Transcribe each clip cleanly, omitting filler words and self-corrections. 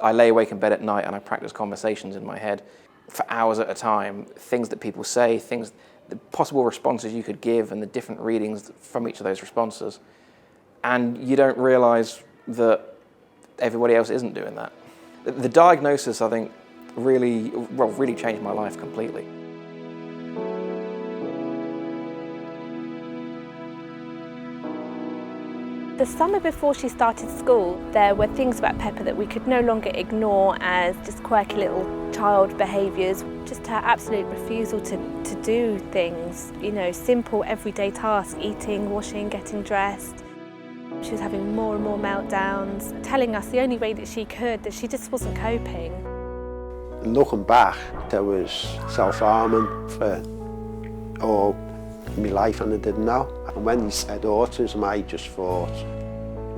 I lay awake in bed at night and I practice conversations in my head for hours at a time, things that people say, the possible responses you could give and the different readings from each of those responses. And you don't realise that everybody else isn't doing that. The diagnosis, I think, really changed my life completely. The summer before she started school, there were things about Pepper that we could no longer ignore as just quirky little child behaviours. Just her absolute refusal to do things, you know, simple everyday tasks, eating, washing, getting dressed. She was having more and more meltdowns, telling us the only way that she could, that she just wasn't coping. Looking back, there was self-harming for all my life and I didn't know. And when he said autism, I just thought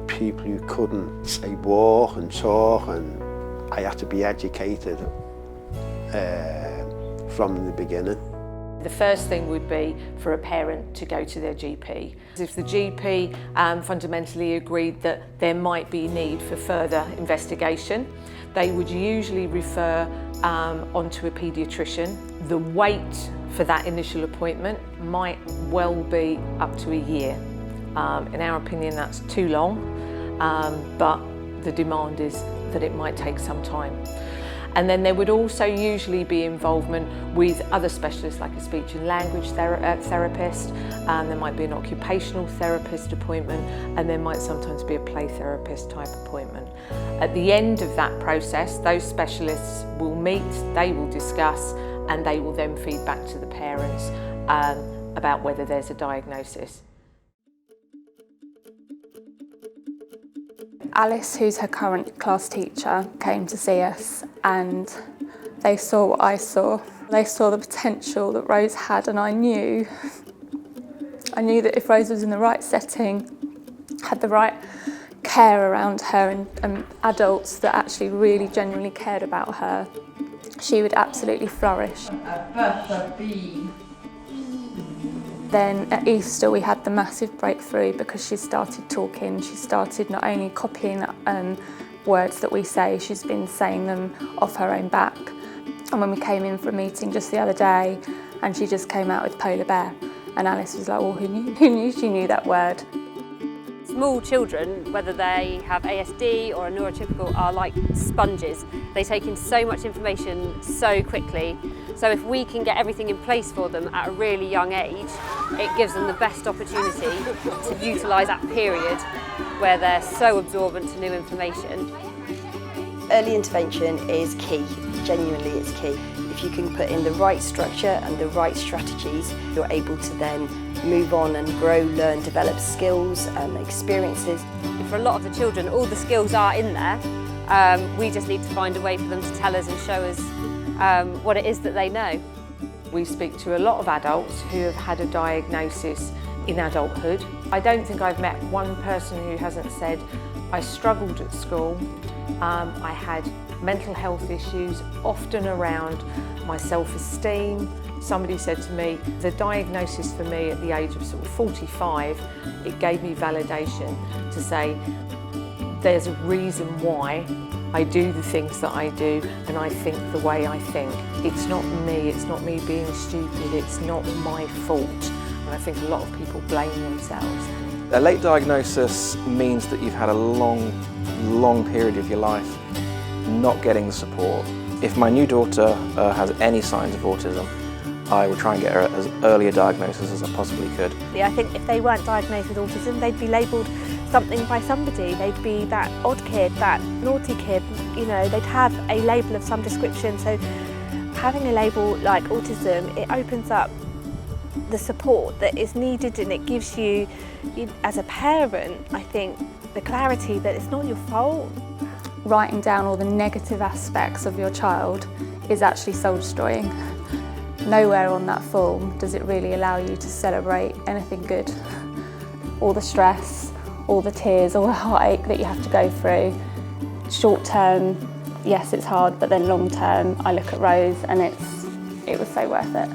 people who couldn't say walk and talk, and I had to be educated from the beginning. The first thing would be for a parent to go to their GP. If the GP fundamentally agreed that there might be need for further investigation, they would usually refer onto a paediatrician. The wait for that initial appointment might well be up to a year. In our opinion, that's too long, but the demand is that it might take some time. And then there would also usually be involvement with other specialists like a speech and language therapist, there might be an occupational therapist appointment, and there might sometimes be a play therapist type appointment. At the end of that process, those specialists will meet, they will discuss, and they will then feed back to the parents about whether there's a diagnosis. Alice, who's her current class teacher, came to see us and they saw what I saw. They saw the potential that Rose had, and I knew that if Rose was in the right setting, had the right care around her and adults that actually really genuinely cared about her, she would absolutely flourish. Then at Easter we had the massive breakthrough because she started talking. She started not only copying words that we say, she's been saying them off her own back. And when we came in for a meeting just the other day and she just came out with polar bear, and Alice was like, well, who knew she knew that word? Small children, whether they have ASD or are neurotypical, are like sponges. They take in so much information so quickly. So if we can get everything in place for them at a really young age, it gives them the best opportunity to utilise that period where they're so absorbent to new information. Early intervention is key, genuinely it's key. If you can put in the right structure and the right strategies, you're able to then move on and grow, learn, develop skills and experiences. For a lot of the children, all the skills are in there. We just need to find a way for them to tell us and show us what it is that they know. We speak to a lot of adults who have had a diagnosis in adulthood. I don't think I've met one person who hasn't said, I struggled at school, I had mental health issues, often around my self-esteem. Somebody said to me, the diagnosis for me at the age of sort of 45, it gave me validation to say, there's a reason why I do the things that I do and I think the way I think. It's not me being stupid, it's not my fault. And I think a lot of people blame themselves. A late diagnosis means that you've had a long period of your life not getting the support. If my new daughter has any signs of autism, I will try and get her as early a diagnosis as I possibly could. I think if they weren't diagnosed with autism, they'd be labelled something by somebody. They'd be that odd kid, that naughty kid, you know, they'd have a label of some description. So having a label like autism, it opens up the support that is needed, and it gives you, as a parent, I think, the clarity that it's not your fault. Writing down all the negative aspects of your child is actually soul-destroying. Nowhere on that form does it really allow you to celebrate anything good. All the stress, all the tears, all the heartache that you have to go through. Short term, yes, it's hard, but then long term, I look at Rose and it was so worth it.